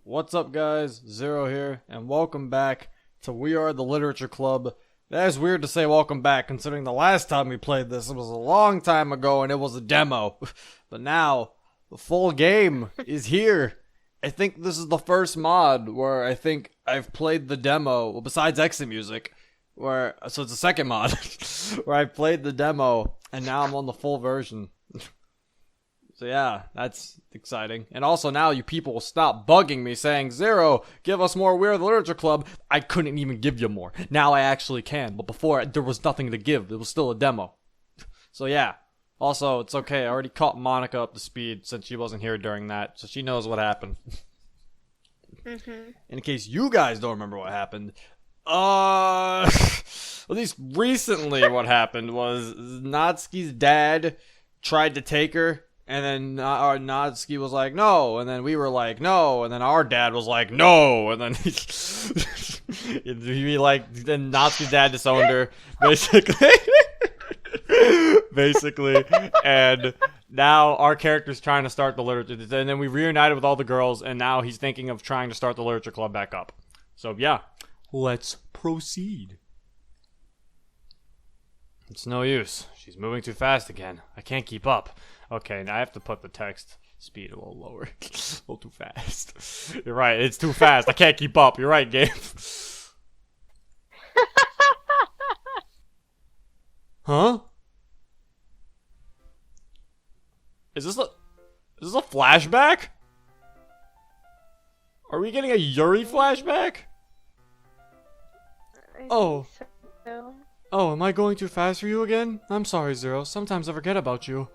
What's up, guys? Zero here, and welcome back to We Are the Literature Club. That is weird to say welcome back, considering the last time we played this, it was a long time ago, and it was a demo. But now, the full game is here. I think this is the first mod where I think I've played the demo, well, besides exit music, so it's the second mod, where I played the demo, and now I'm on the full version. So yeah, that's exciting. And also now you people will stop bugging me saying, Zero, give us more We're the Literature Club. I couldn't even give you more. Now I actually can, but before there was nothing to give. It was still a demo. So yeah. Also, it's okay. I already caught Monika up to speed since she wasn't here during that, so she knows what happened. In case you guys don't remember what happened, at least recently what happened was Natsuki's dad tried to take her. And then our Natsuki was like, no. And then we were like, no. And then our dad was like, no. And then then Natsuki's dad disowned her, basically. And now our character's trying to start the literature. And then we reunited with all the girls, and now he's thinking of trying to start the literature club back up. So yeah, let's proceed. It's no use. She's moving too fast again. I can't keep up. Okay, now I have to put the text speed a little lower. A little too fast. You're right, it's too fast. I can't keep up. You're right, game. Huh? Is this a flashback? Are we getting a Yuri flashback? Oh. Oh, am I going too fast for you again? I'm sorry, Zero. Sometimes I forget about you.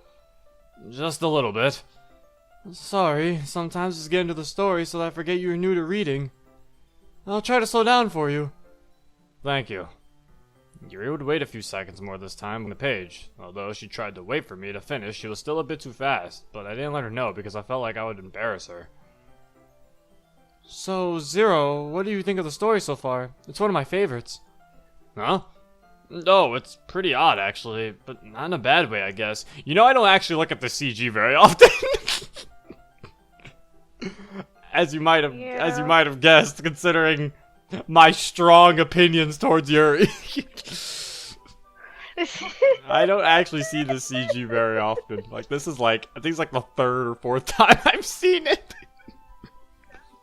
Just a little bit. Sorry, sometimes I just get into the story so that I forget you're new to reading. I'll try to slow down for you. Thank you. Yuri would wait a few seconds more this time on the page. Although she tried to wait for me to finish, she was still a bit too fast, but I didn't let her know because I felt like I would embarrass her. So, Zero, what do you think of the story so far? It's one of my favorites. Huh? No, it's pretty odd, actually, but not in a bad way, I guess. You know, I don't actually look at the CG very often. as you might have guessed, considering my strong opinions towards Yuri. I don't actually see the CG very often. Like, this is like, I think it's like the third or fourth time I've seen it.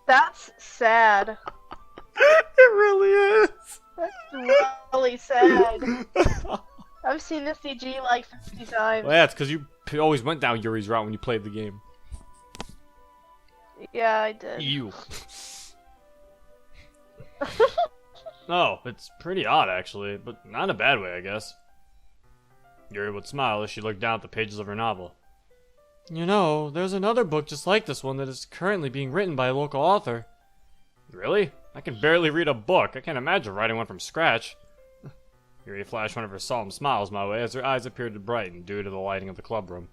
That's sad. It really is. That's really sad. I've seen the CG like 50 times. Well, yeah, it's because you always went down Yuri's route when you played the game. Yeah, I did. You. No, it's pretty odd, actually, but not in a bad way, I guess. Yuri would smile as she looked down at the pages of her novel. You know, there's another book just like this one that is currently being written by a local author. Really? I can barely read a book. I can't imagine writing one from scratch. Yuri flashed one of her solemn smiles my way as her eyes appeared to brighten due to the lighting of the club room.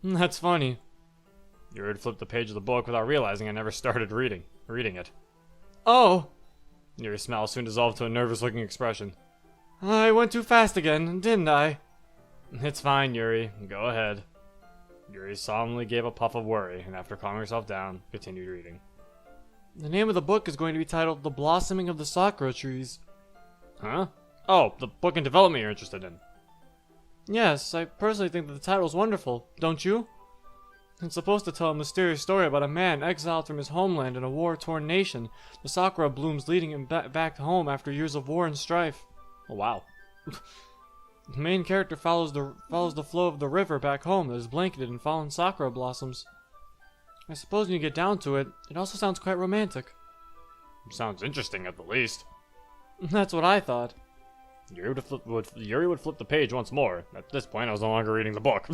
That's funny. Yuri had flipped the page of the book without realizing I never started reading it. Oh! Yuri's smile soon dissolved to a nervous-looking expression. I went too fast again, didn't I? It's fine, Yuri. Go ahead. Yuri solemnly gave a puff of worry, and after calming herself down, continued reading. The name of the book is going to be titled The Blossoming of the Sakura Trees. Huh? Oh, the book in development you're interested in. Yes, I personally think that the title is wonderful, don't you? It's supposed to tell a mysterious story about a man exiled from his homeland in a war-torn nation, the sakura blooms leading him back home after years of war and strife. Oh, wow. The main character follows the flow of the river back home that is blanketed in fallen sakura blossoms. I suppose when you get down to it, it also sounds quite romantic. Sounds interesting at the least. That's what I thought. Yuri would flip the page once more. At this point, I was no longer reading the book.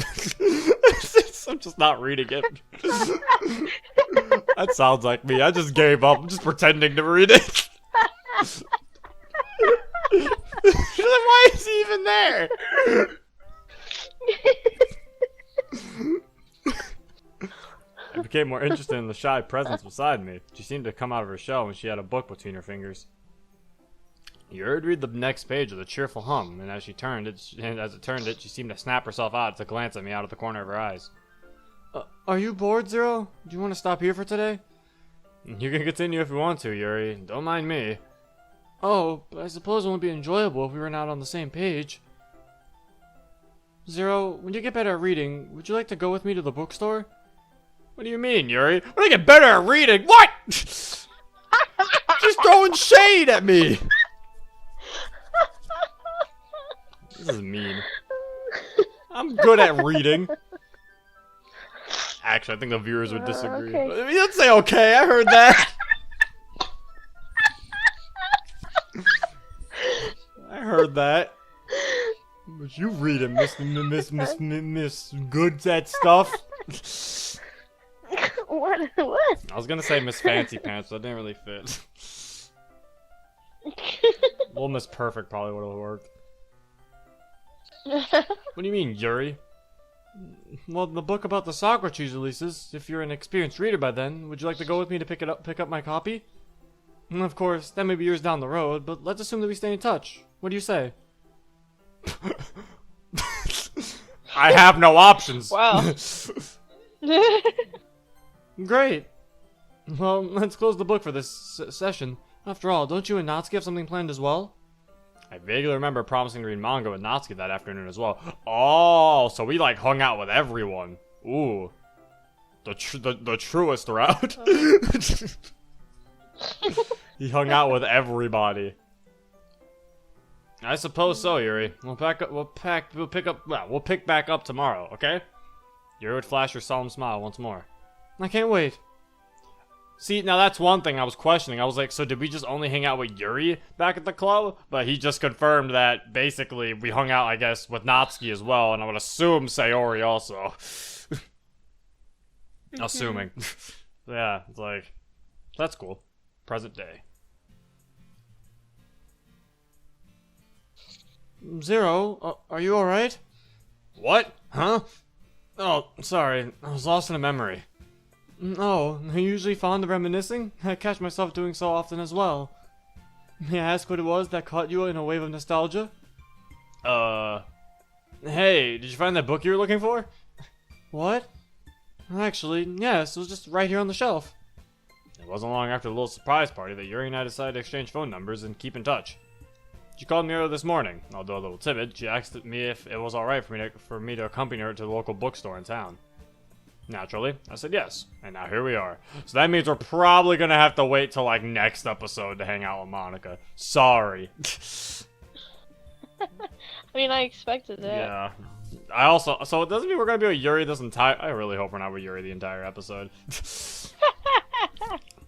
I'm just not reading it. That sounds like me. I just gave up. I'm just pretending to read it. Why is he even there? I became more interested in the shy presence beside me. She seemed to come out of her shell when she had a book between her fingers. Yuri would read the next page with a cheerful hum, and as it turned it, she seemed to snap herself out to glance at me out of the corner of her eyes. Are you bored, Zero? Do you want to stop here for today? You can continue if you want to, Yuri. Don't mind me. Oh, but I suppose it won't be enjoyable if we were not on the same page. Zero, when you get better at reading, would you like to go with me to the bookstore? What do you mean, Yuri? When I get better at reading? What? Just throwing shade at me. This is mean. I'm good at reading. Actually, I think the viewers would disagree. Okay. You didn't say okay, I heard that. I heard that. But you read it, Miss Goods at stuff. What? I was gonna say Miss Fancy Pants, but that didn't really fit. Well, Miss Perfect probably would have worked. What do you mean, Yuri? Well, the book about the Socrates releases. If you're an experienced reader by then, would you like to go with me to pick up my copy? And of course, that may be years down the road, but let's assume that we stay in touch. What do you say? I have no options. Wow. Great. Well, let's close the book for this session. After all, don't you and Natsuki have something planned as well? I vaguely remember promising to read manga with Natsuki that afternoon as well. Oh, so we like hung out with everyone. Ooh. The truest route. He hung out with everybody. I suppose so, Yuri. We'll pick back up tomorrow, okay? Yuri would flash her solemn smile once more. I can't wait. See, now that's one thing I was questioning. I was like, so did we just only hang out with Yuri back at the club? But he just confirmed that basically we hung out, I guess, with Natsuki as well, and I would assume Sayori also. Assuming. Yeah, it's like, that's cool. Present day. Zero, are you alright? What? Huh? Oh, sorry. I was lost in a memory. Oh, are you usually fond of reminiscing? I catch myself doing so often as well. May I ask what it was that caught you in a wave of nostalgia? Hey, did you find that book you were looking for? What? Actually, yes, it was just right here on the shelf. It wasn't long after the little surprise party that Yuri and I decided to exchange phone numbers and keep in touch. She called me earlier this morning. Although a little timid, she asked me if it was alright for me to accompany her to the local bookstore in town. Naturally, I said yes, and now here we are. So that means we're probably gonna have to wait till like next episode to hang out with Monika. Sorry. I mean, I expected that. Yeah. So it doesn't mean we're gonna be with Yuri this entire. I really hope we're not with Yuri the entire episode.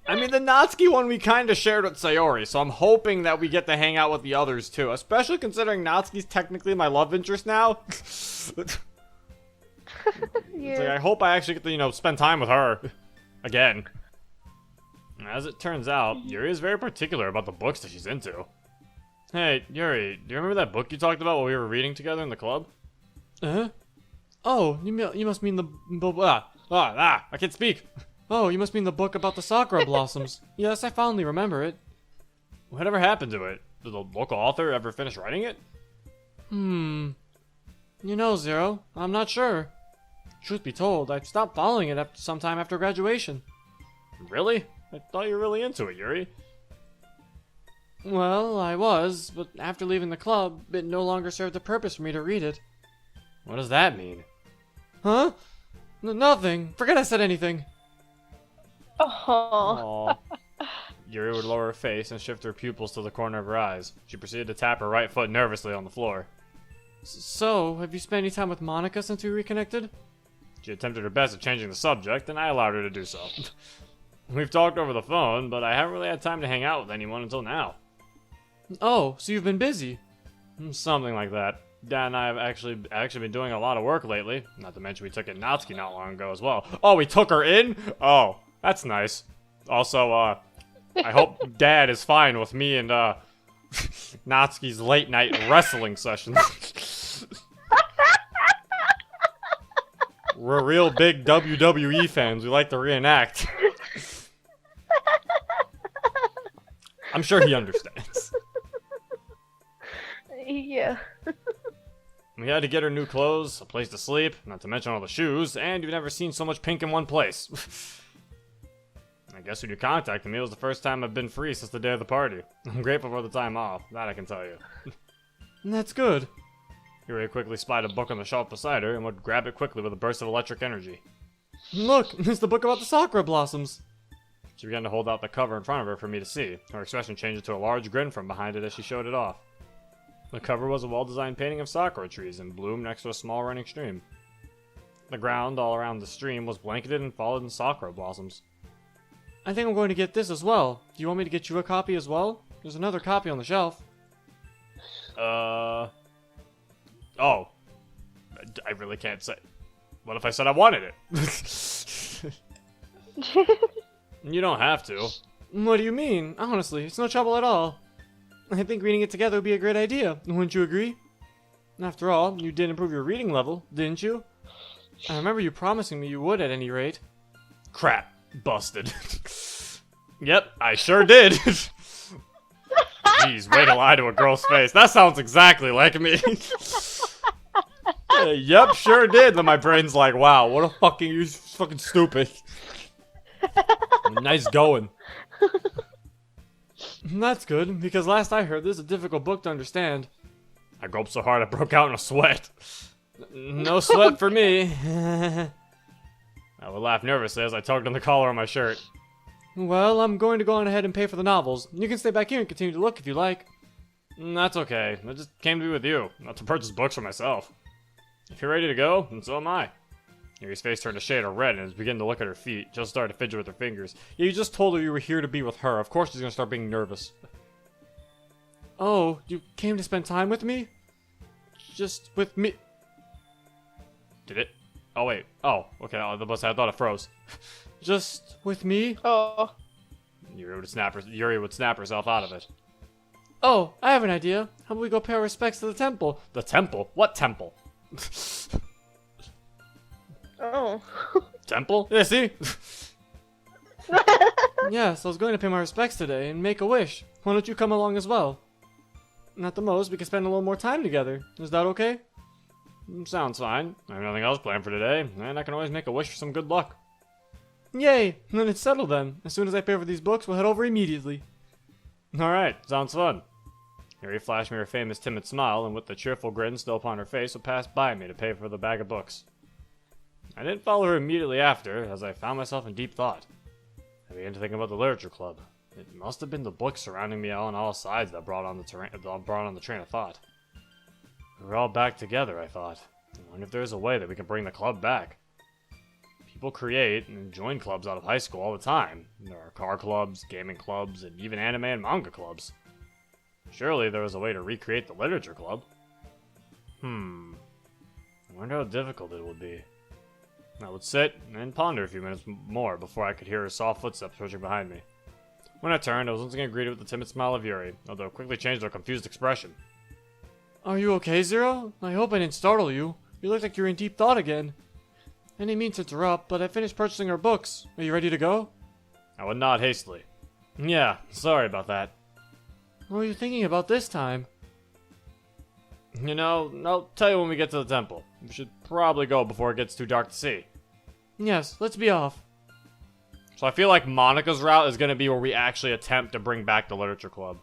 I mean, the Natsuki one we kind of shared with Sayori, so I'm hoping that we get to hang out with the others too, especially considering Natsuki's technically my love interest now. Yeah. It's like, I hope I actually get to, spend time with her. Again. As it turns out, Yuri is very particular about the books that she's into. Hey, Yuri, do you remember that book you talked about while we were reading together in the club? Oh, you must mean I can't speak. Oh, you must mean the book about the sakura blossoms. Yes, I fondly remember it. Whatever happened to it? Did the local author ever finish writing it? Zero, I'm not sure. Truth be told, I stopped following it sometime after graduation. Really? I thought you were really into it, Yuri. Well, I was, but after leaving the club, it no longer served a purpose for me to read it. What does that mean? Huh? Nothing. Forget I said anything. Oh. Yuri would lower her face and shift her pupils to the corner of her eyes. She proceeded to tap her right foot nervously on the floor. So, have you spent any time with Monika since we reconnected? She attempted her best at changing the subject, and I allowed her to do so. We've talked over the phone, but I haven't really had time to hang out with anyone until now. Oh, so you've been busy? Something like that. Dad and I have actually been doing a lot of work lately. Not to mention we took in Natsuki not long ago as well. Oh, we took her in? Oh, that's nice. Also, I hope Dad is fine with me and, Natsuki's late night wrestling sessions. We're real big WWE fans. We like to reenact. I'm sure he understands. Yeah. We had to get her new clothes, a place to sleep, not to mention all the shoes, and you've never seen so much pink in one place. I guess when you contacted me, it was the first time I've been free since the day of the party. I'm grateful for the time off, that I can tell you. That's good. Yuri quickly spied a book on the shelf beside her and would grab it quickly with a burst of electric energy. Look, it's the book about the sakura blossoms. She began to hold out the cover in front of her for me to see. Her expression changed to a large grin from behind it as she showed it off. The cover was a well-designed painting of sakura trees in bloom next to a small running stream. The ground all around the stream was blanketed and followed in sakura blossoms. I think I'm going to get this as well. Do you want me to get you a copy as well? There's another copy on the shelf. Oh. I really can't say. What if I said I wanted it? You don't have to. What do you mean? Honestly, it's no trouble at all. I think reading it together would be a great idea. Wouldn't you agree? After all, you did improve your reading level, didn't you? I remember you promising me you would at any rate. Crap. Busted. Yep, I sure did. Jeez, way to lie to a girl's face. That sounds exactly like me. Yep, sure did. Then my brain's like, wow, what a fucking stupid. Nice going. That's good, because last I heard this is a difficult book to understand. I gulped so hard I broke out in a sweat. No sweat for me. I would laugh nervously as I tugged on the collar of my shirt. Well, I'm going to go on ahead and pay for the novels. You can stay back here and continue to look if you like. That's okay. I just came to be with you, not to purchase books for myself. If you're ready to go, then so am I. Yuri's face turned a shade of red and was beginning to look at her feet. Jill started to fidget with her fingers. Yeah, you just told her you were here to be with her. Of course she's gonna start being nervous. Oh, you came to spend time with me? Just with me? Did it? Oh, wait. Oh, okay. I thought it froze. Just with me? Oh. Yuri would snap herself out of it. Oh, I have an idea. How about we go pay our respects to the temple? The temple? What temple? Oh. Temple? Yeah, see? Yes, I was going to pay my respects today and make a wish. Why don't you come along as well? And at the most, we can spend a little more time together. Is that okay? Sounds fine. I have nothing else planned for today, and I can always make a wish for some good luck. Yay! Then it's settled then. As soon as I pay for these books, we'll head over immediately. Alright, sounds fun. Yuri flashed me her famous timid smile, and with the cheerful grin still upon her face, would pass by me to pay for the bag of books. I didn't follow her immediately after, as I found myself in deep thought. I began to think about the literature club. It must have been the books surrounding me on all sides that brought on the train of thought. We were all back together, I thought. I wonder if there's a way that we can bring the club back. People create and join clubs out of high school all the time. There are car clubs, gaming clubs, and even anime and manga clubs. Surely there was a way to recreate the literature club. I wonder how difficult it would be. I would sit and ponder a few minutes more before I could hear her soft footsteps approaching behind me. When I turned, I was once again greeted with the timid smile of Yuri, although it quickly changed to a confused expression. Are you okay, Zero? I hope I didn't startle you. You look like you're in deep thought again. I didn't mean to interrupt, but I finished purchasing our books. Are you ready to go? I would nod hastily. Yeah, sorry about that. What were you thinking about this time? You know, I'll tell you when we get to the temple. We should probably go before it gets too dark to see. Yes, let's be off. So I feel like Monika's route is going to be where we actually attempt to bring back the literature club.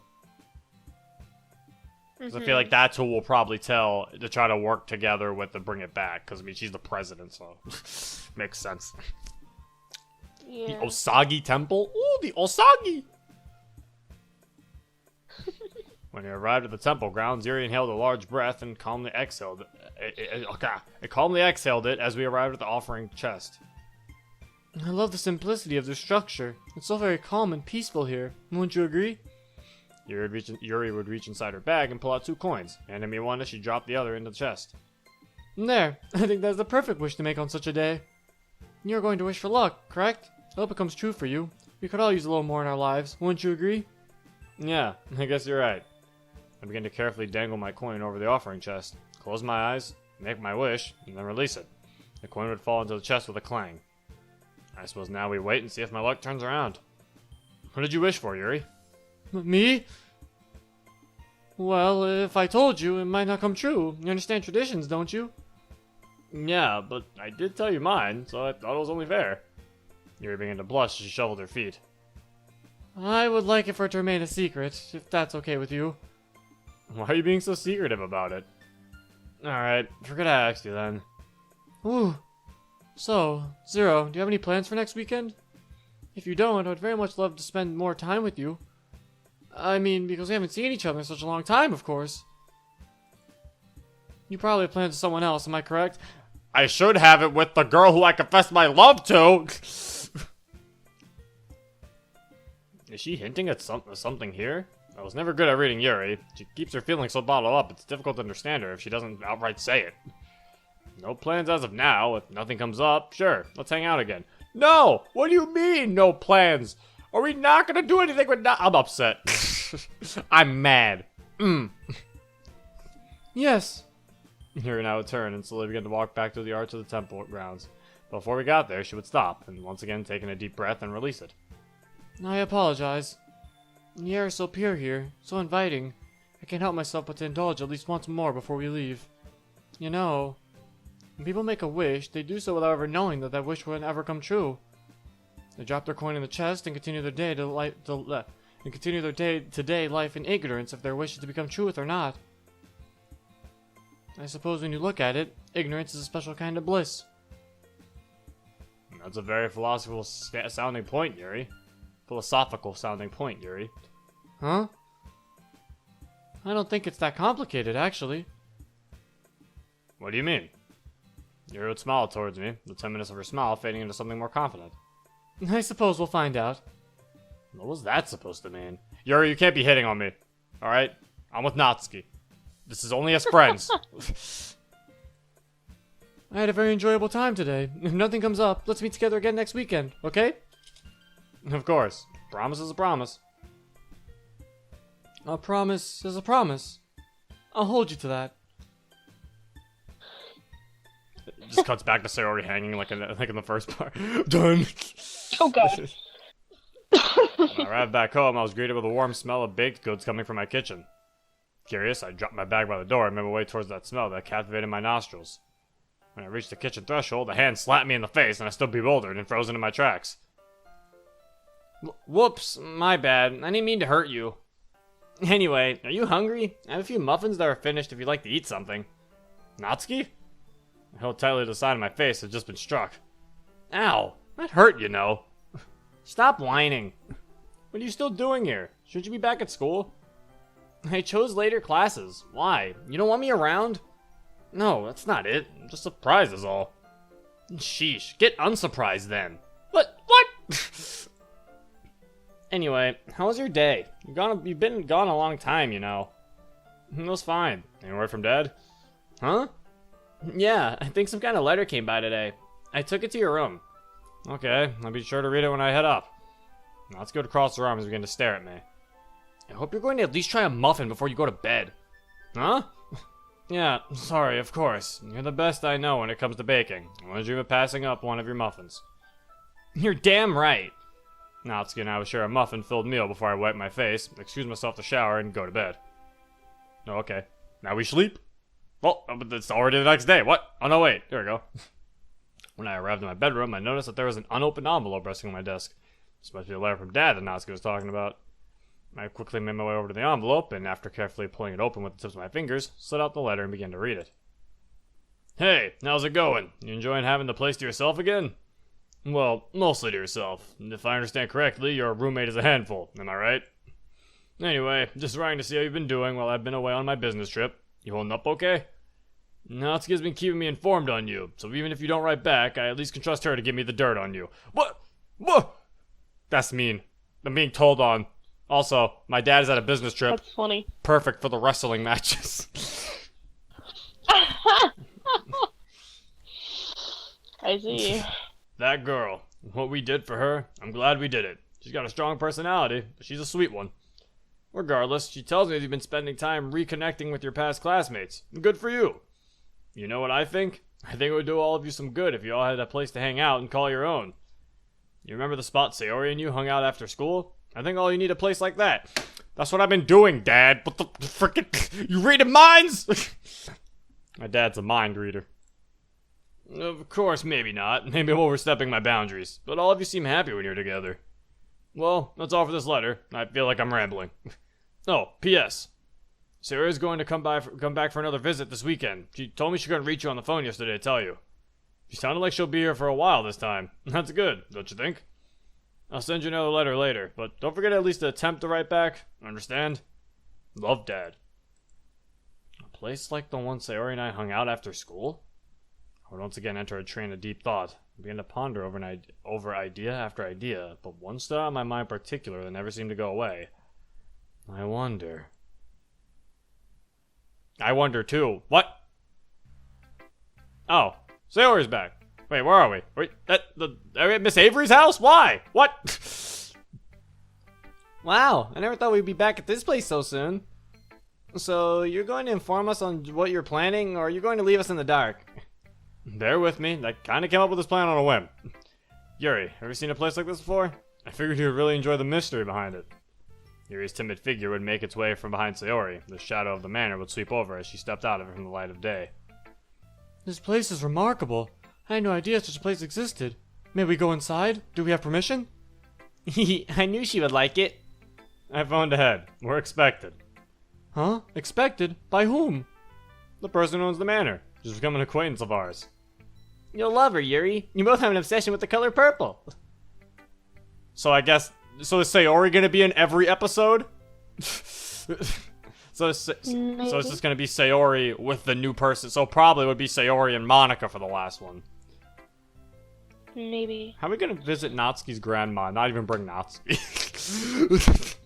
Because I feel like that's who we'll probably tell to try to work together with to bring it back. Because, I mean, she's the president, so makes sense. Yeah. The Osagi Temple? Ooh, the Osagi! When he arrived at the temple grounds, Yuri inhaled a large breath and calmly exhaled it as we arrived at the offering chest. I love the simplicity of the structure. It's so very calm and peaceful here. Wouldn't you agree? Yuri would reach inside her bag and pull out 2 coins, handing me one as she dropped the other into the chest. There, I think that's the perfect wish to make on such a day. You're going to wish for luck, correct? I hope it comes true for you. We could all use a little more in our lives, wouldn't you agree? Yeah, I guess you're right. I began to carefully dangle my coin over the offering chest, close my eyes, make my wish, and then release it. The coin would fall into the chest with a clang. I suppose now we wait and see if my luck turns around. What did you wish for, Yuri? Me? Well, if I told you, it might not come true. You understand traditions, don't you? Yeah, but I did tell you mine, so I thought it was only fair. Yuri began to blush as she shuffled her feet. I would like it for it to remain a secret, if that's okay with you. Why are you being so secretive about it? Alright, forget I asked you then. Ooh. So, Zero, do you have any plans for next weekend? If you don't, I would very much love to spend more time with you. I mean, because we haven't seen each other in such a long time, of course. You probably have plans with someone else, am I correct? I should have it with the girl who I confessed my love to! Is she hinting at something here? I was never good at reading Yuri. She keeps her feelings so bottled up, it's difficult to understand her if she doesn't outright say it. No plans as of now. If nothing comes up, sure, let's hang out again. No! What do you mean, no plans? Are we not gonna do anything with I'm upset. I'm mad. Yes. Yuri now would turn and slowly began to walk back to the arch of the temple grounds. Before we got there, she would stop, and once again take in a deep breath and release it. I apologize. The air is so pure here, so inviting. I can't help myself but to indulge at least once more before we leave. You know, when people make a wish, they do so without ever knowing that that wish wouldn't ever come true. They drop their coin in the chest and continue their day to day life in ignorance if their wish is to become truth or not. I suppose when you look at it, ignorance is a special kind of bliss. That's a very philosophical sounding point, Yuri. Philosophical sounding point, Yuri. Huh? I don't think it's that complicated, actually. What do you mean? Yuri would smile towards me, the 10 minutes of her smile fading into something more confident. I suppose we'll find out. What was that supposed to mean? Yuri, you can't be hitting on me. Alright? I'm with Natsuki. This is only as friends. I had a very enjoyable time today. If nothing comes up, let's meet together again next weekend, okay? Of course. Promise is a promise. A promise is a promise. I'll hold you to that. It just cuts back to Sayori hanging like in the first part. Done. Oh god. When I arrived back home, I was greeted with a warm smell of baked goods coming from my kitchen. Curious, I dropped my bag by the door and made my way towards that smell that captivated my nostrils. When I reached the kitchen threshold, a hand slapped me in the face and I stood bewildered and frozen in my tracks. Whoops, my bad. I didn't mean to hurt you. Anyway, are you hungry? I have a few muffins that are finished if you'd like to eat something. Natsuki? I held tightly to the side of my face had just been struck. Ow, that hurt, you know. Stop whining. What are you still doing here? Shouldn't you be back at school? I chose later classes. Why? You don't want me around? No, that's not it. I'm just surprised is all. Sheesh, get unsurprised then. What? Anyway, how was your day? You've been gone a long time, you know. It was fine. Any word from Dad? Huh? Yeah, I think some kind of letter came by today. I took it to your room. Okay, I'll be sure to read it when I head up. Now let's go across the room as we begin to stare at me. I hope you're going to at least try a muffin before you go to bed. Huh? Yeah, sorry, of course. You're the best I know when it comes to baking. I wouldn't dream of passing up one of your muffins. You're damn right. Natsuki and I would share a muffin-filled meal before I wipe my face, excuse myself to shower, and go to bed. Oh, okay. Now we sleep? Well, but it's already the next day. What? Oh, no, wait. There we go. When I arrived in my bedroom, I noticed that there was an unopened envelope resting on my desk. This must be a letter from Dad that Natsuki was talking about. I quickly made my way over to the envelope, and after carefully pulling it open with the tips of my fingers, slid out the letter and began to read it. Hey, how's it going? You enjoying having the place to yourself again? Well, mostly to yourself. If I understand correctly, your roommate is a handful, am I right? Anyway, just writing to see how you've been doing while I've been away on my business trip. You holding up okay? Natsuki's been keeping me informed on you, so even if you don't write back, I at least can trust her to give me the dirt on you. What? That's mean. I'm being told on. Also, my dad is at a business trip. That's funny. Perfect for the wrestling matches. I see. That girl. What we did for her, I'm glad we did it. She's got a strong personality, but she's a sweet one. Regardless, she tells me that you've been spending time reconnecting with your past classmates. Good for you. You know what I think? I think it would do all of you some good if you all had a place to hang out and call your own. You remember the spot Sayori and you hung out after school? I think all you need a place like that. That's what I've been doing, Dad. What the frickin'... You reading minds? My dad's a mind reader. Of course, maybe not. Maybe I'm overstepping my boundaries. But all of you seem happy when you're together. Well, that's all for this letter. I feel like I'm rambling. Oh, P.S. Sarah's going to come back for another visit this weekend. She told me she couldn't reach you on the phone yesterday to tell you. She sounded like she'll be here for a while this time. That's good, don't you think? I'll send you another letter later, but don't forget at least to attempt to write back. Understand? Love, Dad. A place like the one Sayori and I hung out after school? I would once again enter a train of deep thought. I began to ponder over idea after idea, but one stood out in my mind in particular that never seemed to go away. I wonder too. What? Oh, Sayori's back. Wait, where are we? Are we at Miss Avery's house? Why? What? Wow, I never thought we'd be back at this place so soon. So, you're going to inform us on what you're planning, or are you going to leave us in the dark? Bear with me, I kinda came up with this plan on a whim. Yuri, ever seen a place like this before? I figured you would really enjoy the mystery behind it. Yuri's timid figure would make its way from behind Sayori. The shadow of the manor would sweep over as she stepped out of it from the light of day. This place is remarkable. I had no idea such a place existed. May we go inside? Do we have permission? I knew she would like it. I phoned ahead. We're expected. Huh? Expected? By whom? The person who owns the manor. She's become an acquaintance of ours. You'll love her, Yuri. You both have an obsession with the color purple. So is Sayori gonna be in every episode? So it's just gonna be Sayori with the new person. So probably would be Sayori and Monika for the last one. Maybe. How are we gonna visit Natsuki's grandma? Not even bring Natsuki.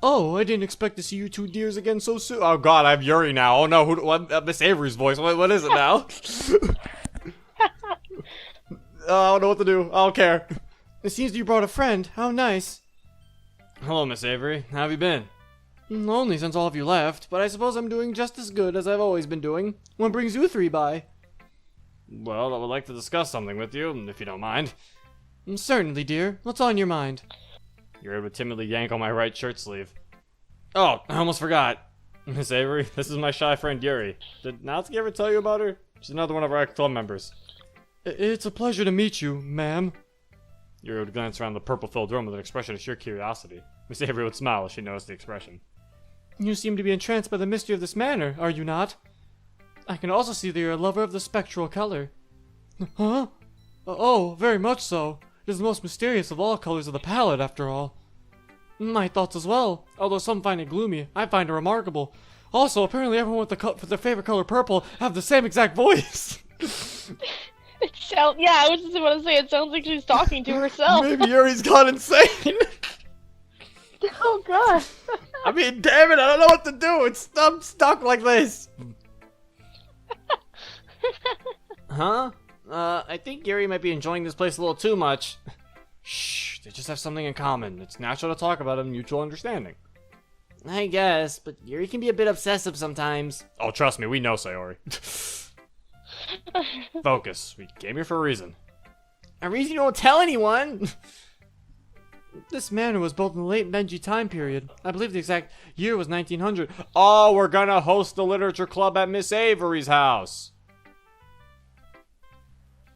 Oh, I didn't expect to see you two dears again so soon. Oh god, I have Yuri now. Oh no, what Miss Avery's voice. What is it now? I don't know what to do. I don't care. It seems you brought a friend. How nice. Hello, Miss Avery. How have you been? Only since all of you left, but I suppose I'm doing just as good as I've always been doing. What brings you three by? Well, I would like to discuss something with you, if you don't mind. Certainly, dear. What's on your mind? Yuri would timidly yank on my right shirt sleeve. Oh, I almost forgot. Miss Avery, this is my shy friend Yuri. Did Natsuki ever tell you about her? She's another one of our club members. It's a pleasure to meet you, ma'am. Yuri would glance around the purple-filled room with an expression of sheer curiosity. Miss Avery would smile as she noticed the expression. You seem to be entranced by the mystery of this manor, are you not? I can also see that you're a lover of the spectral color. Huh? Oh, very much so. It is the most mysterious of all colors of the palette, after all. My thoughts as well. Although some find it gloomy, I find it remarkable. Also, apparently everyone with their favorite color purple have the same exact voice. Yeah, I was just about to say, it sounds like she's talking to herself. Maybe Yuri's gone insane. Oh god. I mean, damn it, I don't know what to do. I'm stuck like this. Huh? I think Yuri might be enjoying this place a little too much. Shh, they just have something in common. It's natural to talk about a mutual understanding. I guess, but Yuri can be a bit obsessive sometimes. Oh, trust me, we know Sayori. Focus. We came here for a reason. A reason you don't tell anyone? This manor was built in the late Meiji time period. I believe the exact year was 1900. Oh, we're gonna host the literature club at Miss Avery's house.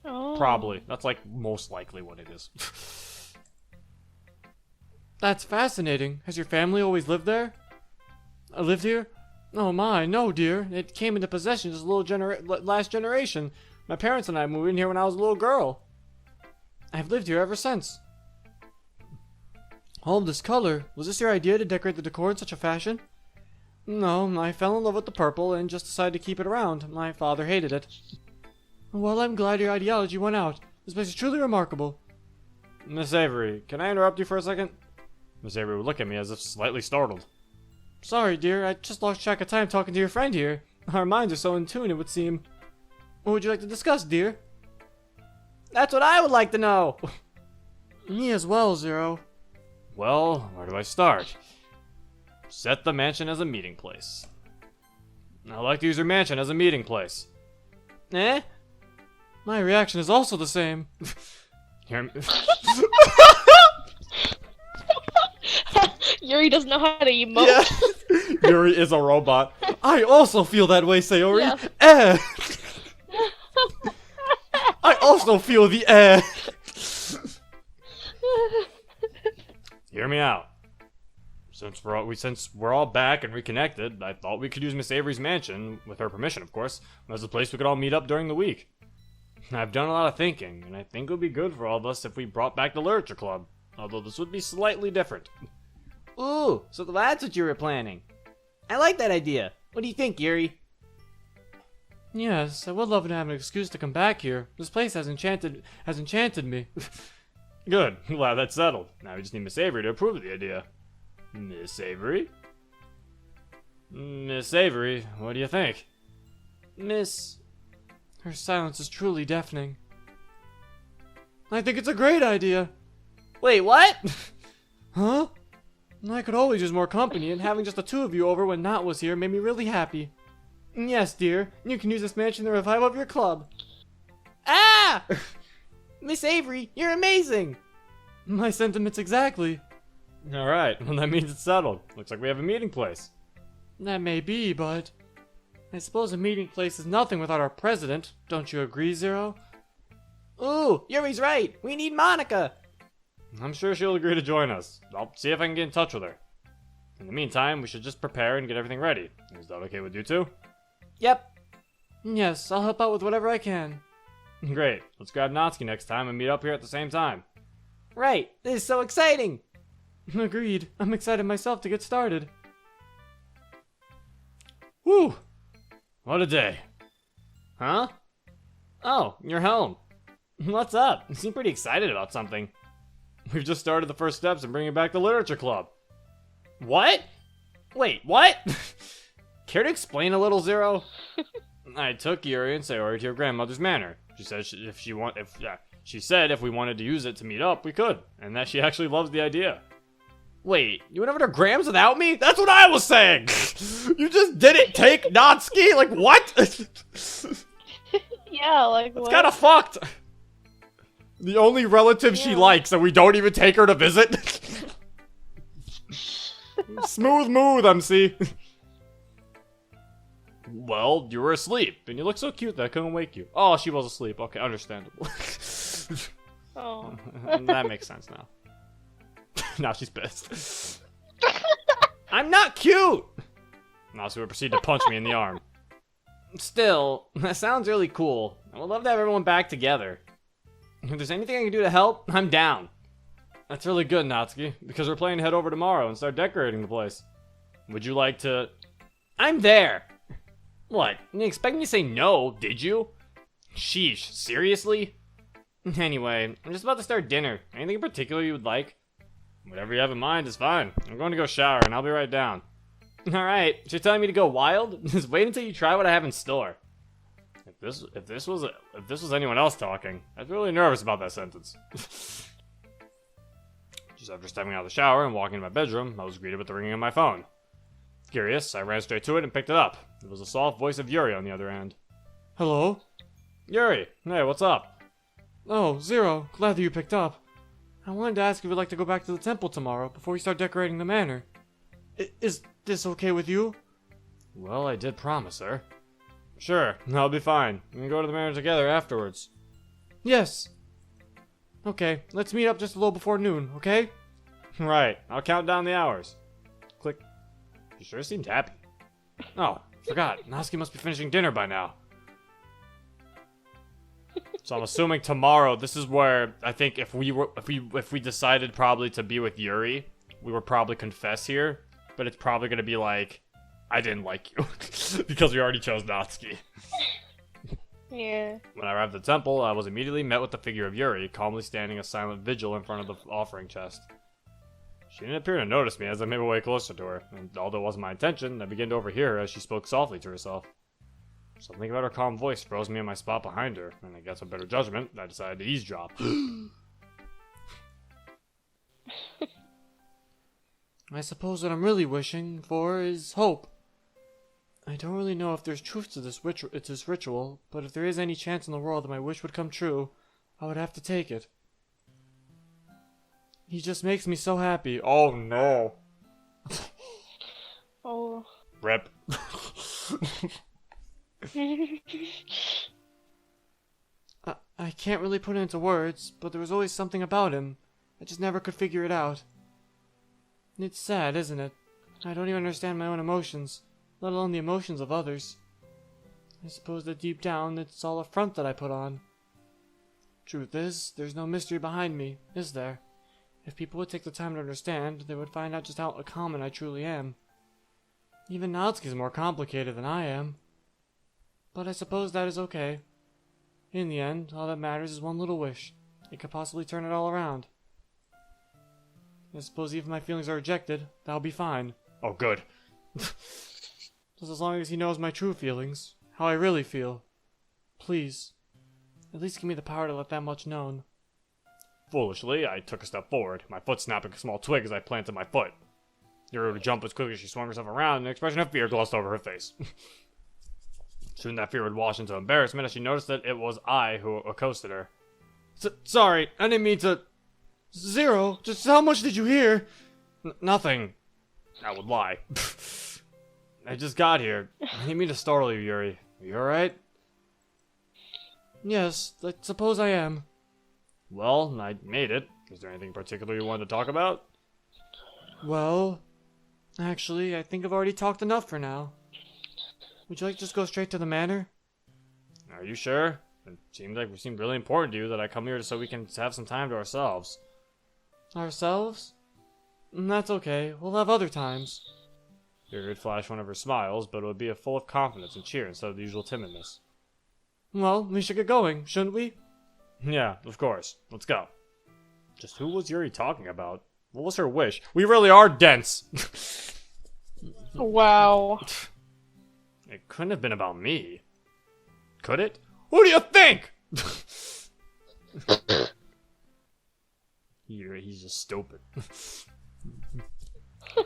Oh. Probably. That's like most likely what it is. That's fascinating. Has your family always lived there? Lived here? Oh my, no dear. It came into possession just a little last generation. My parents and I moved in here when I was a little girl. I've lived here ever since. All of this color. Was this your idea to decorate the decor in such a fashion? No, I fell in love with the purple and just decided to keep it around. My father hated it. Well, I'm glad your ideology won out. This place is truly remarkable. Miss Avery, can I interrupt you for a second? Miss Avery would look at me as if slightly startled. Sorry, dear. I just lost track of time talking to your friend here. Our minds are so in tune, it would seem. What would you like to discuss, dear? That's what I would like to know. Me as well, Zero. Well, where do I start? Set the mansion as a meeting place. I like to use your mansion as a meeting place. Eh? My reaction is also the same. Yuri doesn't know how to emote. Yeah. Yuri is a robot. I also feel that way, Sayori. Yes. I also feel the Hear me out. Since we're all back and reconnected, I thought we could use Miss Avery's mansion, with her permission, of course, as a place we could all meet up during the week. I've done a lot of thinking, and I think it would be good for all of us if we brought back the literature club, although this would be slightly different. Ooh, so that's what you were planning. I like that idea. What do you think, Yuri? Yes, I would love to have an excuse to come back here. This place has enchanted me. Good, glad that's settled. Now we just need Miss Avery to approve of the idea. Miss Avery? Miss Avery, what do you think? Miss... Her silence is truly deafening. I think it's a great idea. Wait, what? Huh? I could always use more company, and having just the two of you over when Nat was here made me really happy. Yes, dear, you can use this mansion in the revival of your club. Ah! Miss Avery, you're amazing! My sentiments exactly. Alright, well that means it's settled. Looks like we have a meeting place. That may be, but... I suppose a meeting place is nothing without our president. Don't you agree, Zero? Ooh, Yuri's right. We need Monika. I'm sure she'll agree to join us. I'll see if I can get in touch with her. In the meantime, we should just prepare and get everything ready. Is that okay with you two? Yep. Yes, I'll help out with whatever I can. Great. Let's grab Natsuki next time and meet up here at the same time. Right. This is so exciting. Agreed. I'm excited myself to get started. Woo! What a day. Huh? Oh, you're home. What's up? You seem pretty excited about something. We've just started the first steps in bringing back the literature club. What? Wait, what? Care to explain a little, Zero? I took Yuri and Sayori to your grandmother's manor. She said she said if we wanted to use it to meet up, we could, and that she actually loves the idea. Wait, you went over to Graham's without me? That's what I was saying! You just didn't take Natsuki? Like, what? Yeah, like It's what? kinda fucked! The only relative she likes, and we don't even take her to visit? Smooth move, MC. Well, you were asleep, and you look so cute that I couldn't wake you. Oh, she was asleep. Okay, understandable. Oh. That makes sense now. Now she's pissed. I'm not cute! Nasu would proceed to punch me in the arm. Still, that sounds really cool. I would love to have everyone back together. If there's anything I can do to help, I'm down. That's really good, Natsuki, because we're planning to head over tomorrow and start decorating the place. Would you like to... I'm there! What? You didn't expect me to say no, did you? Sheesh, seriously? Anyway, I'm just about to start dinner. Anything in particular you would like? Whatever you have in mind is fine. I'm going to go shower, and I'll be right down. Alright, so you're telling me to go wild? Just wait until you try what I have in store. If this was anyone else talking, I'd be really nervous about that sentence. Just after stepping out of the shower and walking to my bedroom, I was greeted with the ringing of my phone. Curious, I ran straight to it and picked it up. It was the soft voice of Yuri on the other end. Hello? Yuri, hey, what's up? Oh, Zero. Glad that you picked up. I wanted to ask if you'd like to go back to the temple tomorrow before we start decorating the manor. Is this okay with you? Well, I did promise her. Sure, I'll be fine. We can go to the manor together afterwards. Yes. Okay, let's meet up just a little before noon, okay? Right, I'll count down the hours. Click. You sure seemed happy. Oh, forgot. Natsuki must be finishing dinner by now. So I'm assuming tomorrow, this is where I think if we decided probably to be with Yuri, we would probably confess here, but it's probably gonna be like, I didn't like you because we already chose Natsuki. Yeah. When I arrived at the temple, I was immediately met with the figure of Yuri, calmly standing a silent vigil in front of the offering chest. She didn't appear to notice me as I made my way closer to her, and although it wasn't my intention, I began to overhear her as she spoke softly to herself. Something about her calm voice froze me in my spot behind her, and I guess with better judgment, I decided to eavesdrop. I suppose what I'm really wishing for is hope. I don't really know if there's truth to this ritual, but if there is any chance in the world that my wish would come true, I would have to take it. He just makes me so happy. Oh no. Oh. Rip. I can't really put it into words, but there was always something about him. I just never could figure it out. It's sad, isn't it? I don't even understand my own emotions, let alone the emotions of others. I suppose that deep down, it's all a front that I put on. Truth is, there's no mystery behind me, is there? If people would take the time to understand, they would find out just how common I truly am. Even Natsuki's more complicated than I am. But I suppose that is okay. In the end, all that matters is one little wish. It could possibly turn it all around. I suppose even if my feelings are rejected, that'll be fine. Oh, good. Just as long as he knows my true feelings, how I really feel. Please, at least give me the power to let that much known. Foolishly, I took a step forward, my foot snapping a small twig as I planted my foot. Yuri would jump as quickly as she swung herself around, and an expression of fear glossed over her face. Soon that fear would wash into embarrassment as she noticed that it was I who accosted her. Sorry, I didn't mean to... Zero, just how much did you hear? Nothing. I would lie. I just got here. I didn't mean to startle you, Yuri. Are you alright? Yes, I suppose I am. Well, I made it. Is there anything particular you wanted to talk about? Well, actually, I think I've already talked enough for now. Would you like to just go straight to the manor? Are you sure? It seemed really important to you that I come here just so we can have some time to ourselves. Ourselves? That's okay. We'll have other times. Yuri would flash one of her smiles, but it would be full of confidence and cheer instead of the usual timidness. Well, we should get going, shouldn't we? Yeah, of course. Let's go. Just who was Yuri talking about? What was her wish? We really are dense! Wow. It couldn't have been about me. Could it? Who do you think? He's just stupid.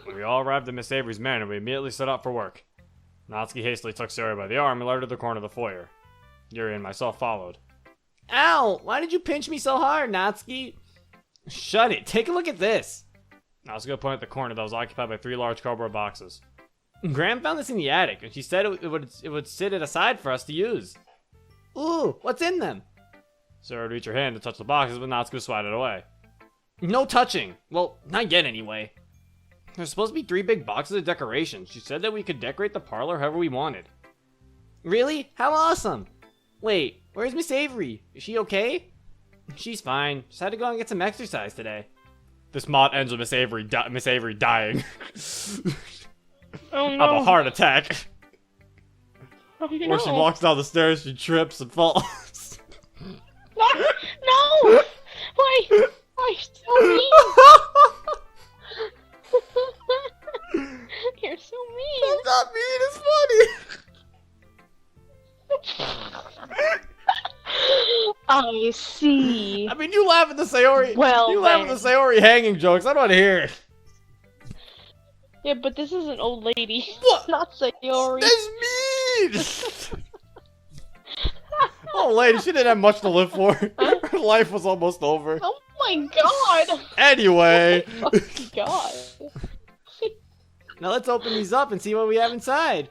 When we all arrived at Miss Avery's manor, we immediately set out for work. Natsuki hastily took Sayori by the arm and led her to the corner of the foyer. Yuri and myself followed. Ow! Why did you pinch me so hard, Natsuki? Shut it. Take a look at this. Natsuki pointed at the corner that was occupied by 3 large cardboard boxes. Graham found this in the attic, and she said it would sit it aside for us to use. Ooh, what's in them? Sayori would reach her hand to touch the boxes, but Natsuki swatted it away. No touching. Well, not yet anyway. There's supposed to be 3 big boxes of decorations. She said that we could decorate the parlor however we wanted. Really? How awesome! Wait, where's Miss Avery? Is she okay? She's fine. Just had to go and get some exercise today. This mod ends with Miss Avery dying. Oh Of a no. heart attack. Oh When she no. walks down the stairs, she trips and falls. No! No! Why? Why so mean? You're so mean. Not mean, it's funny. I see. I mean, you laugh at the Sayori. Well, you laugh at the then. Sayori hanging jokes. I don't want to hear it. Yeah, but this is an old lady. What? Not Sayori. That's mean. Oh, lady, she didn't have much to live for. Her life was almost over. Oh my god. Anyway. Oh my god. Now let's open these up and see what we have inside.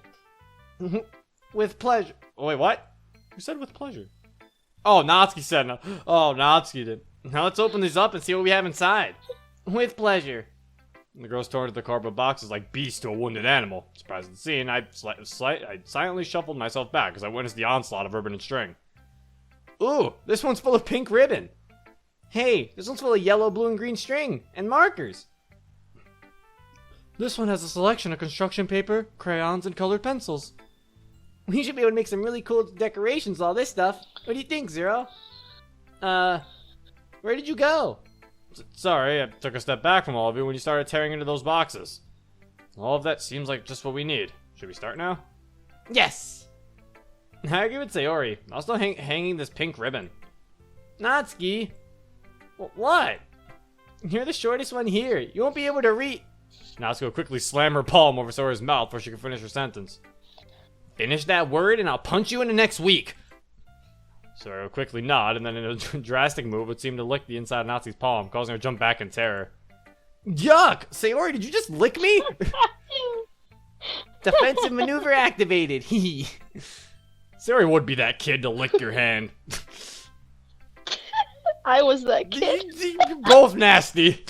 With pleasure. Oh, wait, what? Who said with pleasure? Oh, Natsuki said no. Oh, Natsuki did. Now let's open these up and see what we have inside. With pleasure. The girls tore into the cardboard boxes like beasts to a wounded animal. Surprised at the scene, I silently shuffled myself back as I witnessed the onslaught of ribbon and string. Ooh, this one's full of pink ribbon. Hey, this one's full of yellow, blue, and green string. And markers. This one has a selection of construction paper, crayons, and colored pencils. We should be able to make some really cool decorations with all this stuff. What do you think, Zero? Where did you go? Sorry, I took a step back from all of you when you started tearing into those boxes. All of that seems like just what we need. Should we start now? Yes! I agree with Sayori. I'll still hanging this pink ribbon. Natsuki, What? you're the shortest one here. You won't be able to read. Natsuko quickly slammed her palm over Sayori's mouth before she could finish her sentence. Finish that word and I'll punch you in the next week. Sayori would quickly nod, and then in a drastic move would seem to lick the inside of Natsuki's palm, causing her to jump back in terror. Yuck! Sayori, did you just lick me? Defensive maneuver activated. Hee. Sayori would be that kid to lick your hand. I was that kid. You're both nasty.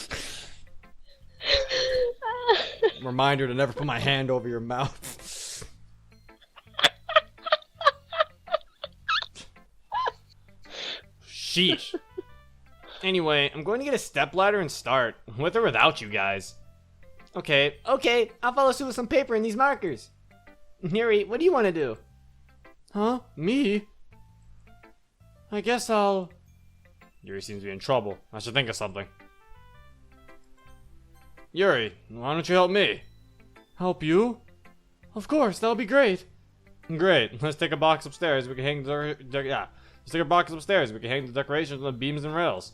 reminder to never put my hand over your mouth. Sheesh. Anyway, I'm going to get a stepladder and start, with or without you guys. Okay, I'll follow suit with some paper and these markers. Yuri, what do you want to do? Huh? Me? I guess I'll... Yuri seems to be in trouble. I should think of something. Yuri, why don't you help me? Help you? Of course, that'll be great. Great. Let's take a box upstairs. We can hang the Let's take a box upstairs. We can hang the decorations on the beams and rails.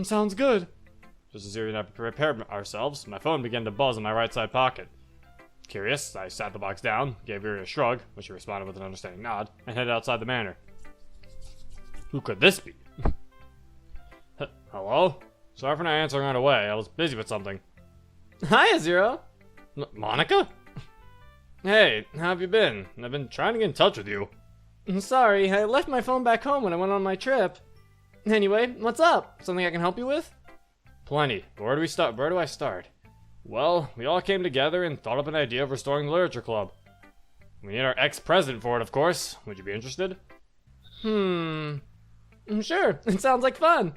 Sounds good. Just as Yuri and I prepared ourselves, my phone began to buzz in my right side pocket. Curious, I sat the box down, gave Yuri a shrug, which she responded with an understanding nod, and headed outside the manor. Who could this be? Hello? Sorry for not answering right away. I was busy with something. Hiya, Zero. Monika? Hey, how have you been? I've been trying to get in touch with you. I'm sorry, I left my phone back home when I went on my trip. Anyway, what's up? Something I can help you with? Plenty. But where do we start? Where do I start? Well, we all came together and thought up an idea of restoring the literature club. We need our ex-president for it, of course. Would you be interested? Sure, it sounds like fun.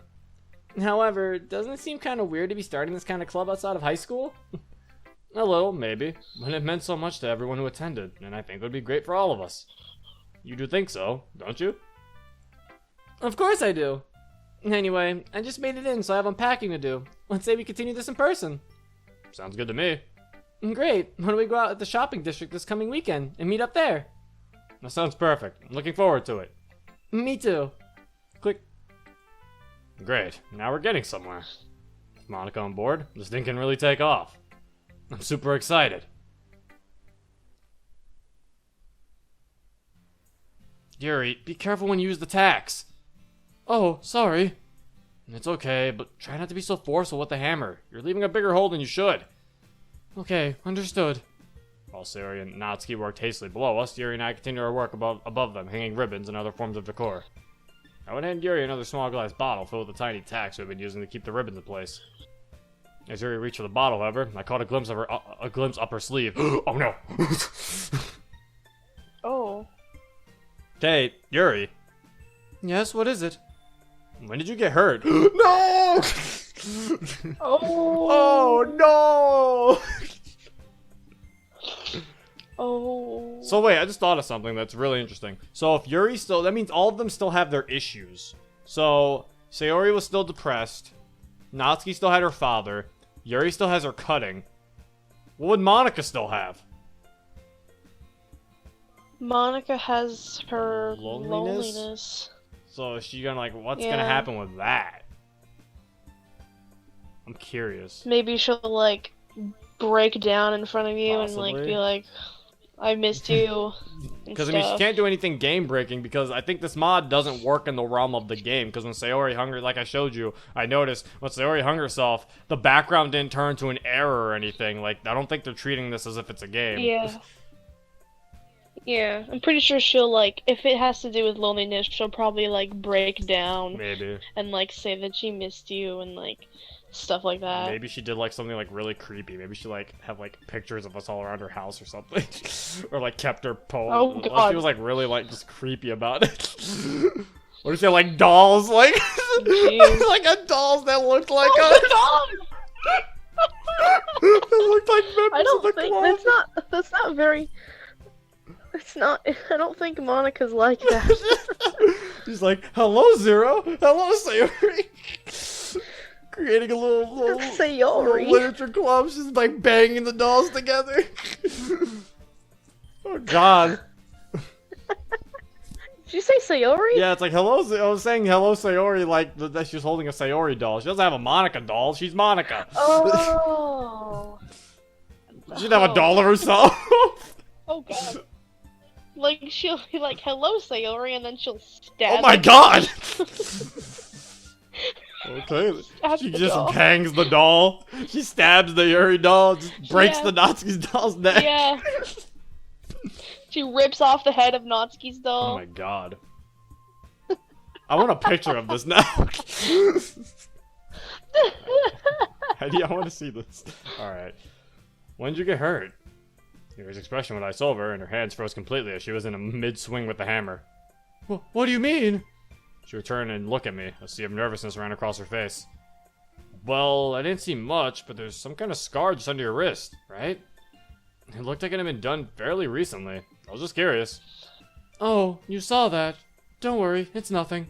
However, doesn't it seem kind of weird to be starting this kind of club outside of high school? A little, maybe. But it meant so much to everyone who attended, and I think it would be great for all of us. You do think so, don't you? Of course I do. Anyway, I just made it in, so I have unpacking to do. Let's say we continue this in person. Sounds good to me. Great. Why don't we go out at the shopping district this coming weekend and meet up there? That sounds perfect. I'm looking forward to it. Me too. Click. Great. Now we're getting somewhere. With Monika on board, this thing can really take off. I'm super excited. Yuri, be careful when you use the tacks. Oh, sorry. It's okay, but try not to be so forceful with the hammer. You're leaving a bigger hole than you should. Okay, understood. While Sayori and Natsuki worked hastily below us, Yuri and I continued our work above them, hanging ribbons and other forms of decor. I would hand Yuri another small glass bottle filled with the tiny tacks we've been using to keep the ribbons in place. As Yuri reached for the bottle, however, I caught a glimpse of a glimpse up her sleeve. Oh no! Oh. Hey, Yuri. Yes, what is it? When did you get hurt? No! Oh. Oh no! Oh. So wait, I just thought of something that's really interesting. So if Yuri still, that means all of them still have their issues. So Sayori was still depressed. Natsuki still had her father. Yuri still has her cutting. What would Monika still have? Monika has her Loneliness? loneliness. So is she gonna what's Yeah. gonna happen with that? I'm curious. Maybe she'll break down in front of you and Possibly. be like, I missed you. Because I mean, she can't do anything game breaking because I think this mod doesn't work in the realm of the game. Because when Sayori hung her, like I showed you, I noticed when Sayori hung herself, the background didn't turn to an error or anything. Like I don't think they're treating this as if it's a game. Yeah. Yeah, I'm pretty sure she'll if it has to do with loneliness, she'll probably break down Maybe. and say that she missed you and stuff like that. Maybe she did something really creepy. Maybe she have pictures of us all around her house or something, or kept her poem. Oh, God. She was really just creepy about it. What if she had dolls Jeez. a dolls that looked like Oh us? my That looked like members I don't of the think club. that's not very. It's not. I don't think Monica's like that. She's like, "Hello, Zero. Hello, Sayori." Creating a little Sayori. literature club. She's banging the dolls together. Oh God. Did you say Sayori? Yeah, it's hello. I was saying hello, Sayori. That she's holding a Sayori doll. She doesn't have a Monika doll. She's Monika. Oh. She'd have a doll of herself. Oh God. She'll be hello, Sayori, and then she'll stab. Oh my you. God. Okay. Stab She the just doll. bangs the doll. She stabs the Yuri doll. Just breaks Yeah. the Natsuki's doll's neck. Yeah. She rips off the head of Natsuki's Oh doll. my God. I want a picture of this now. Heidi, I want to see this. Alright. When did you get hurt? Yuri's expression went ice over, and her hands froze completely as she was in a mid-swing with the hammer. What do you mean? She returned and looked at me. A sea of nervousness ran across her face. Well, I didn't see much, but there's some kind of scar just under your wrist, right? It looked like it had been done fairly recently. I was just curious. Oh, you saw that. Don't worry, it's nothing.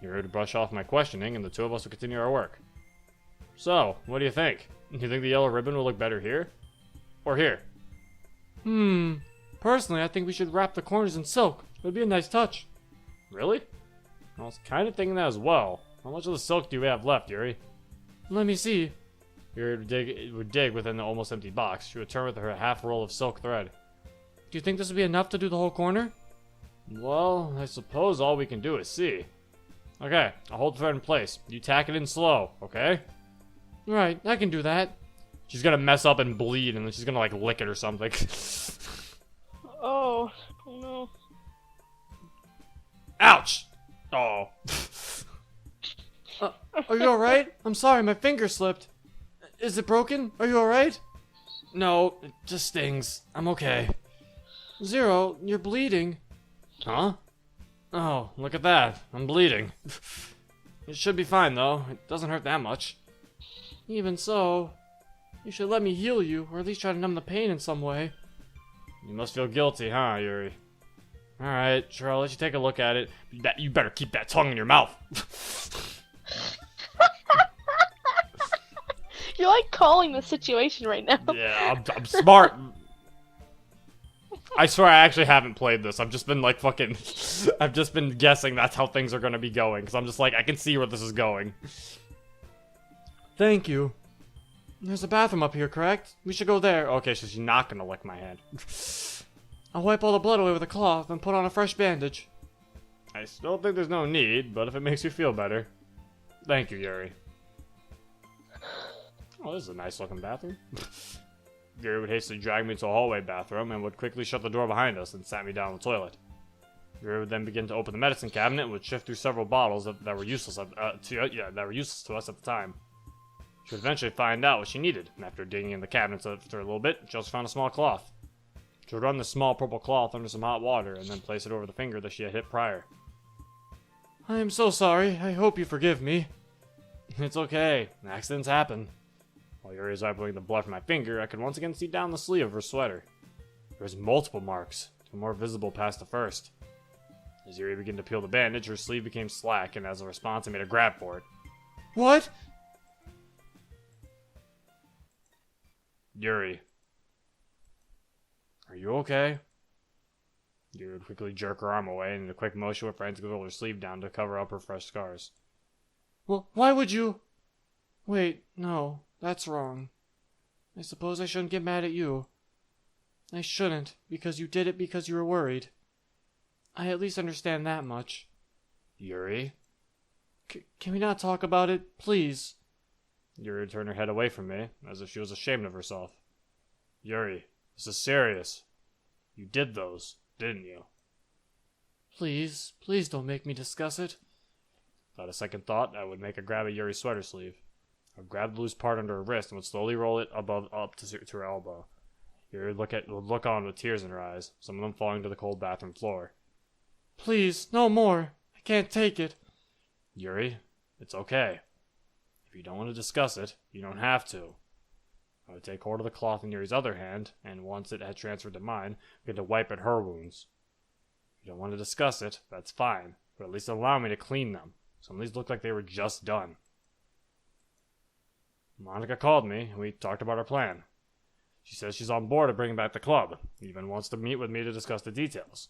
Yuri would brush off my questioning, and the two of us would continue our work. So, what do you think? Do you think the yellow ribbon will look better here? Or here? Personally, I think we should wrap the corners in silk. It would be a nice touch. Really? I was kind of thinking that as well. How much of the silk do we have left, Yuri? Let me see. Yuri would dig within the almost empty box. She would turn with her half roll of silk thread. Do you think this would be enough to do the whole corner? Well, I suppose all we can do is see. Okay, I'll hold the thread in place. You tack it in slow, okay? Right, I can do that. She's gonna mess up and bleed, and then she's gonna, like, lick it or something. Oh, no. Ouch! Oh. Are you alright? I'm sorry, my finger slipped. Is it broken? Are you alright? No, it just stings. I'm okay. Zero, you're bleeding. Huh? Oh, look at that. I'm bleeding. It should be fine, though. It doesn't hurt that much. Even so, you should let me heal you, or at least try to numb the pain in some way. You must feel guilty, huh, Yuri? Alright, sure, I'll let you take a look at it. You better keep that tongue in your mouth. You're like calling the situation right now. Yeah, I'm smart. I swear I actually haven't played this. I've just been like fucking... I've just been guessing that's how things are gonna be going. Because I'm just like, I can see where this is going. Thank you. There's a bathroom up here, correct? We should go there. Okay, so she's not gonna lick my hand. I'll wipe all the blood away with a cloth and put on a fresh bandage. I still think there's no need, but if it makes you feel better. Thank you, Yuri. Oh, this is a nice looking bathroom. Yuri would hastily drag me to a hallway bathroom and would quickly shut the door behind us and sat me down in the toilet. Yuri would then begin to open the medicine cabinet and would shift through several bottles that were useless to us at the time. She would eventually find out what she needed, and after digging in the cabinets after a little bit, she also found a small cloth. She would run the small purple cloth under some hot water and then place it over the finger that she had hit prior. I am so sorry. I hope you forgive me. It's okay. Accidents happen. While Yuri was wiping the blood from my finger, I could once again see down the sleeve of her sweater. There was multiple marks, two more visible past the first. As Yuri began to peel the bandage, her sleeve became slack, and as a response, I made a grab for it. What? Yuri. Are you okay? Yuri would quickly jerk her arm away, and in a quick motion would frantically roll her sleeve down to cover up her fresh scars. Well, why would you... Wait, no, that's wrong. I suppose I shouldn't get mad at you. I shouldn't, because you did it because you were worried. I at least understand that much. Yuri? Can we not talk about it, please? Yuri would turn her head away from me, as if she was ashamed of herself. Yuri, this is serious. You did those, didn't you? Please don't make me discuss it. Without a second thought, I would make a grab at Yuri's sweater sleeve. I would grab the loose part under her wrist and would slowly roll it up to her elbow. Yuri would look on with tears in her eyes, some of them falling to the cold bathroom floor. Please, no more. I can't take it. Yuri, it's okay. If you don't want to discuss it, you don't have to. I would take hold of the cloth in Yuri's other hand, and once it had transferred to mine, begin to wipe at her wounds. If you don't want to discuss it, that's fine, but at least allow me to clean them. Some of these look like they were just done. Monika called me, and we talked about our plan. She says she's on board to bring back the club, even wants to meet with me to discuss the details.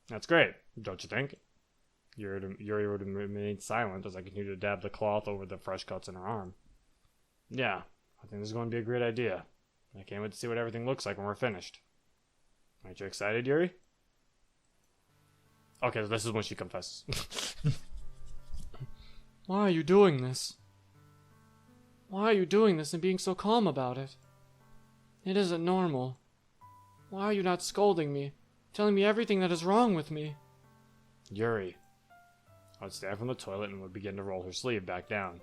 That's great, don't you think? Yuri would remain silent as I continued to dab the cloth over the fresh cuts in her arm. Yeah, I think this is going to be a great idea. I can't wait to see what everything looks like when we're finished. Aren't you excited, Yuri? Okay, so this is when she confesses. Why are you doing this? Why are you doing this and being so calm about it? It isn't normal. Why are you not scolding me, telling me everything that is wrong with me? Yuri. I would stand from the toilet and would begin to roll her sleeve back down.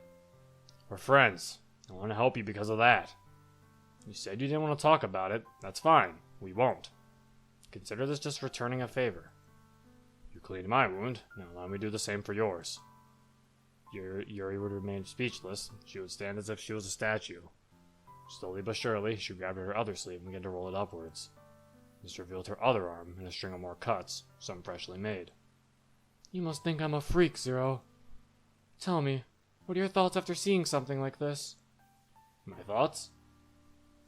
We're friends. I want to help you because of that. You said you didn't want to talk about it. That's fine. We won't. Consider this just returning a favor. You cleaned my wound, now allow me to do the same for yours. Yuri would remain speechless. She would stand as if she was a statue. Slowly but surely, she grabbed her other sleeve and began to roll it upwards. This revealed her other arm and a string of more cuts, some freshly made. You must think I'm a freak, Zero. Tell me, what are your thoughts after seeing something like this? My thoughts?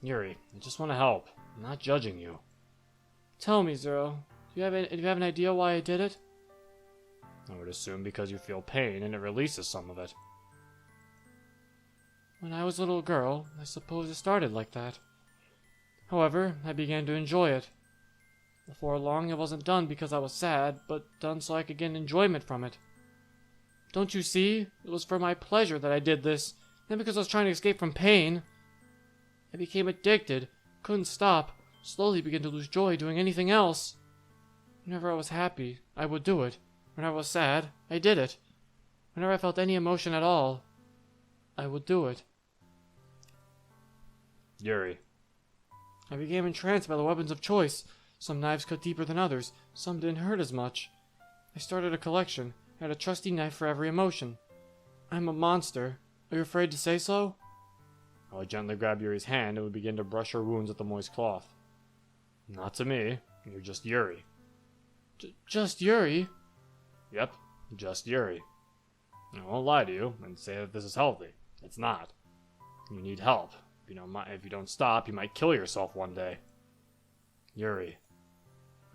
Yuri, I just want to help. I'm not judging you. Tell me, Zero. Do you have an idea why I did it? I would assume because you feel pain and it releases some of it. When I was a little girl, I suppose it started like that. However, I began to enjoy it. Before long, it wasn't done because I was sad, but done so I could get enjoyment from it. Don't you see? It was for my pleasure that I did this, not because I was trying to escape from pain. I became addicted, couldn't stop, slowly began to lose joy doing anything else. Whenever I was happy, I would do it. Whenever I was sad, I did it. Whenever I felt any emotion at all, I would do it. Yuri. I became entranced by the weapons of choice. Some knives cut deeper than others, some didn't hurt as much. I started a collection, had a trusty knife for every emotion. I'm a monster. Are you afraid to say so? I would gently grab Yuri's hand and would begin to brush her wounds with the moist cloth. Not to me. You're just Yuri. Just Yuri? Yep, just Yuri. I won't lie to you and say that this is healthy. It's not. You need help. If you don't stop, you might kill yourself one day. Yuri,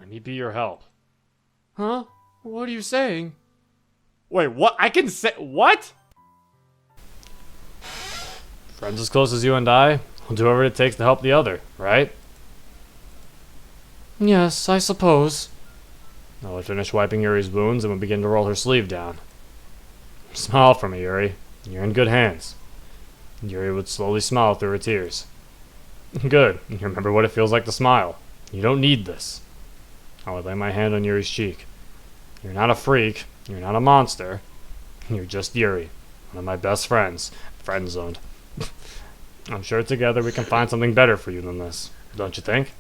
let me be your help. Huh? What are you saying? Wait, what? I can say what? Friends as close as you and I, will do whatever it takes to help the other, right? Yes, I suppose. I would finish wiping Yuri's wounds and would begin to roll her sleeve down. Smile for me, Yuri. You're in good hands. Yuri would slowly smile through her tears. Good. You remember what it feels like to smile. You don't need this. I would lay my hand on Yuri's cheek. You're not a freak. You're not a monster. You're just Yuri, one of my best friends. Friend zoned. I'm sure together we can find something better for you than this. Don't you think?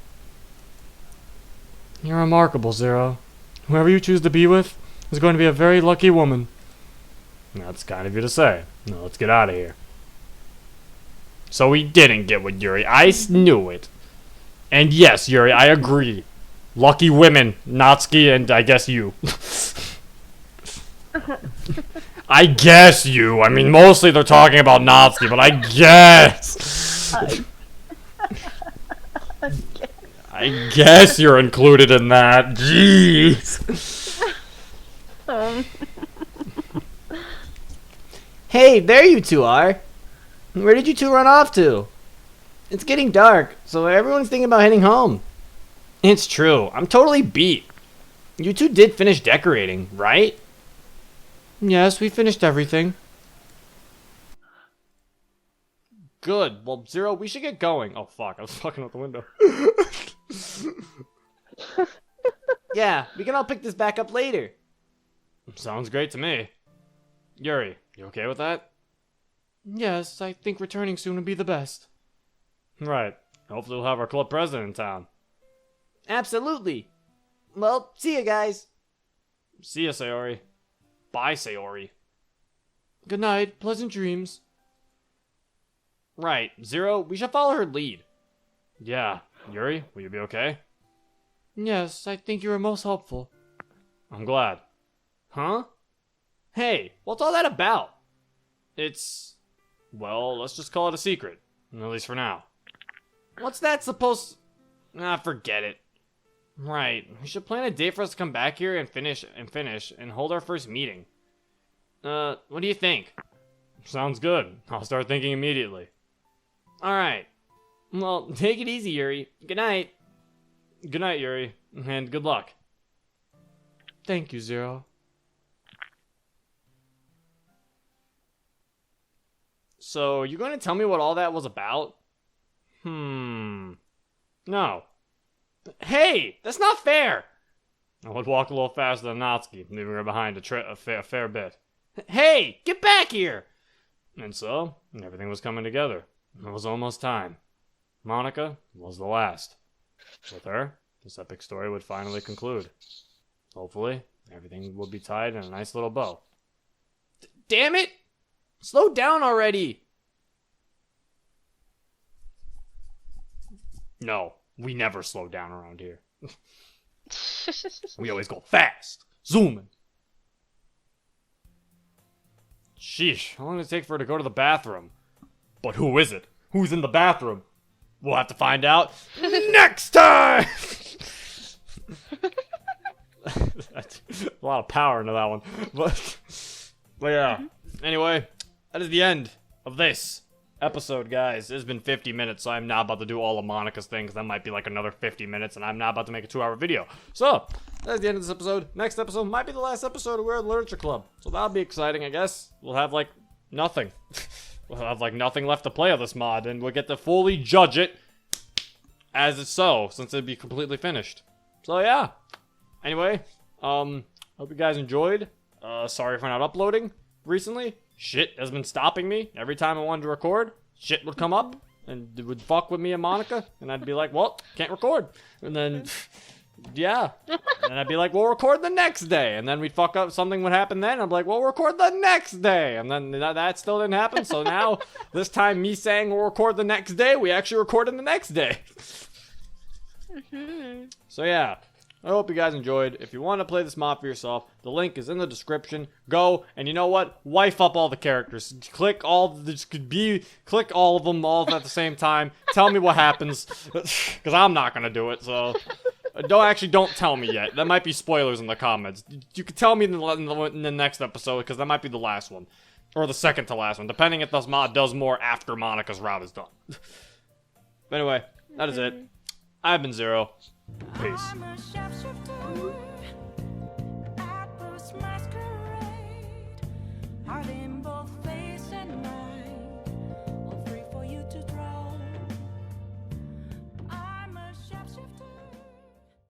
You're remarkable, Zero. Whoever you choose to be with is going to be a very lucky woman. That's kind of you to say. Now let's get out of here. So we didn't get with Yuri. I knew it. And yes, Yuri, I agree. Lucky women, Natsuki, and I guess you. I guess you. I mean, mostly they're talking about Natsuki, but I guess. I guess you're included in that. Jeez. Hey, there you two are. Where did you two run off to? It's getting dark, so everyone's thinking about heading home. It's true. I'm totally beat. You two did finish decorating, right? Yes, we finished everything. Good. Well, Zero, we should get going. Oh, fuck. I was fucking out the window. Yeah, we can all pick this back up later. Sounds great to me. Yuri, you okay with that? Yes, I think returning soon would be the best. Right. Hopefully we'll have our club president in town. Absolutely. Well, see ya, guys. See ya, Sayori. Bye, Sayori. Good night, pleasant dreams. Right. Zero, we should follow her lead. Yeah. Yuri, will you be okay? Yes, I think you were most helpful. I'm glad. Huh? Hey, what's all that about? Well, let's just call it a secret. At least for now. What's that supposed... Forget it. Right, we should plan a date for us to come back here and finish and hold our first meeting. What do you think? Sounds good. I'll start thinking immediately. Alright. Well, take it easy, Yuri. Good night. Good night, Yuri, and good luck. Thank you, Zero. So, you going to tell me what all that was about? No. Hey, that's not fair! I would walk a little faster than Natsuki, leaving her behind a fair bit. Hey, get back here! And so, everything was coming together. It was almost time. Monika was the last. With her, this epic story would finally conclude. Hopefully, everything will be tied in a nice little bow. Damn it! Slow down already! No, we never slow down around here. We always go fast. Zooming. Sheesh, how long did it take for her to go to the bathroom? But who is it? Who's in the bathroom? We'll have to find out next time! That's a lot of power into that one. But yeah. Anyway, that is the end of this episode, guys. It's been 50 minutes, so I'm not about to do all of Monika's things. That might be like another 50 minutes, and I'm not about to make a 2-hour video. So, that's the end of this episode. Next episode might be the last episode of Weird Literature Club. So that'll be exciting, I guess. We'll have, like, nothing. We'll have, like, nothing left to play of this mod, and we'll get to fully judge it as it's so, since it'd be completely finished. So, yeah. Anyway, hope you guys enjoyed. Sorry for not uploading recently. Shit has been stopping me. Every time I wanted to record, shit would come up and it would fuck with me and Monika, and I'd be like, well, can't record. And then, yeah. And then I'd be like, we'll record the next day. And then we'd fuck up, something would happen then. I'd be like, we'll record the next day. And then that still didn't happen. So now, this time me saying we'll record the next day, we actually recorded the next day. So yeah. I hope you guys enjoyed. If you want to play this mod for yourself, the link is in the description. Go, and you know what? Wife up all the characters. Click all of them all at the same time. Tell me what happens, because I'm not gonna do it. So don't tell me yet. That might be spoilers in the comments. You could tell me in the next episode, because that might be the last one, or the second to last one, depending if this mod does more after Monika's route is done. But anyway, that is it. I've been Zero. Peace.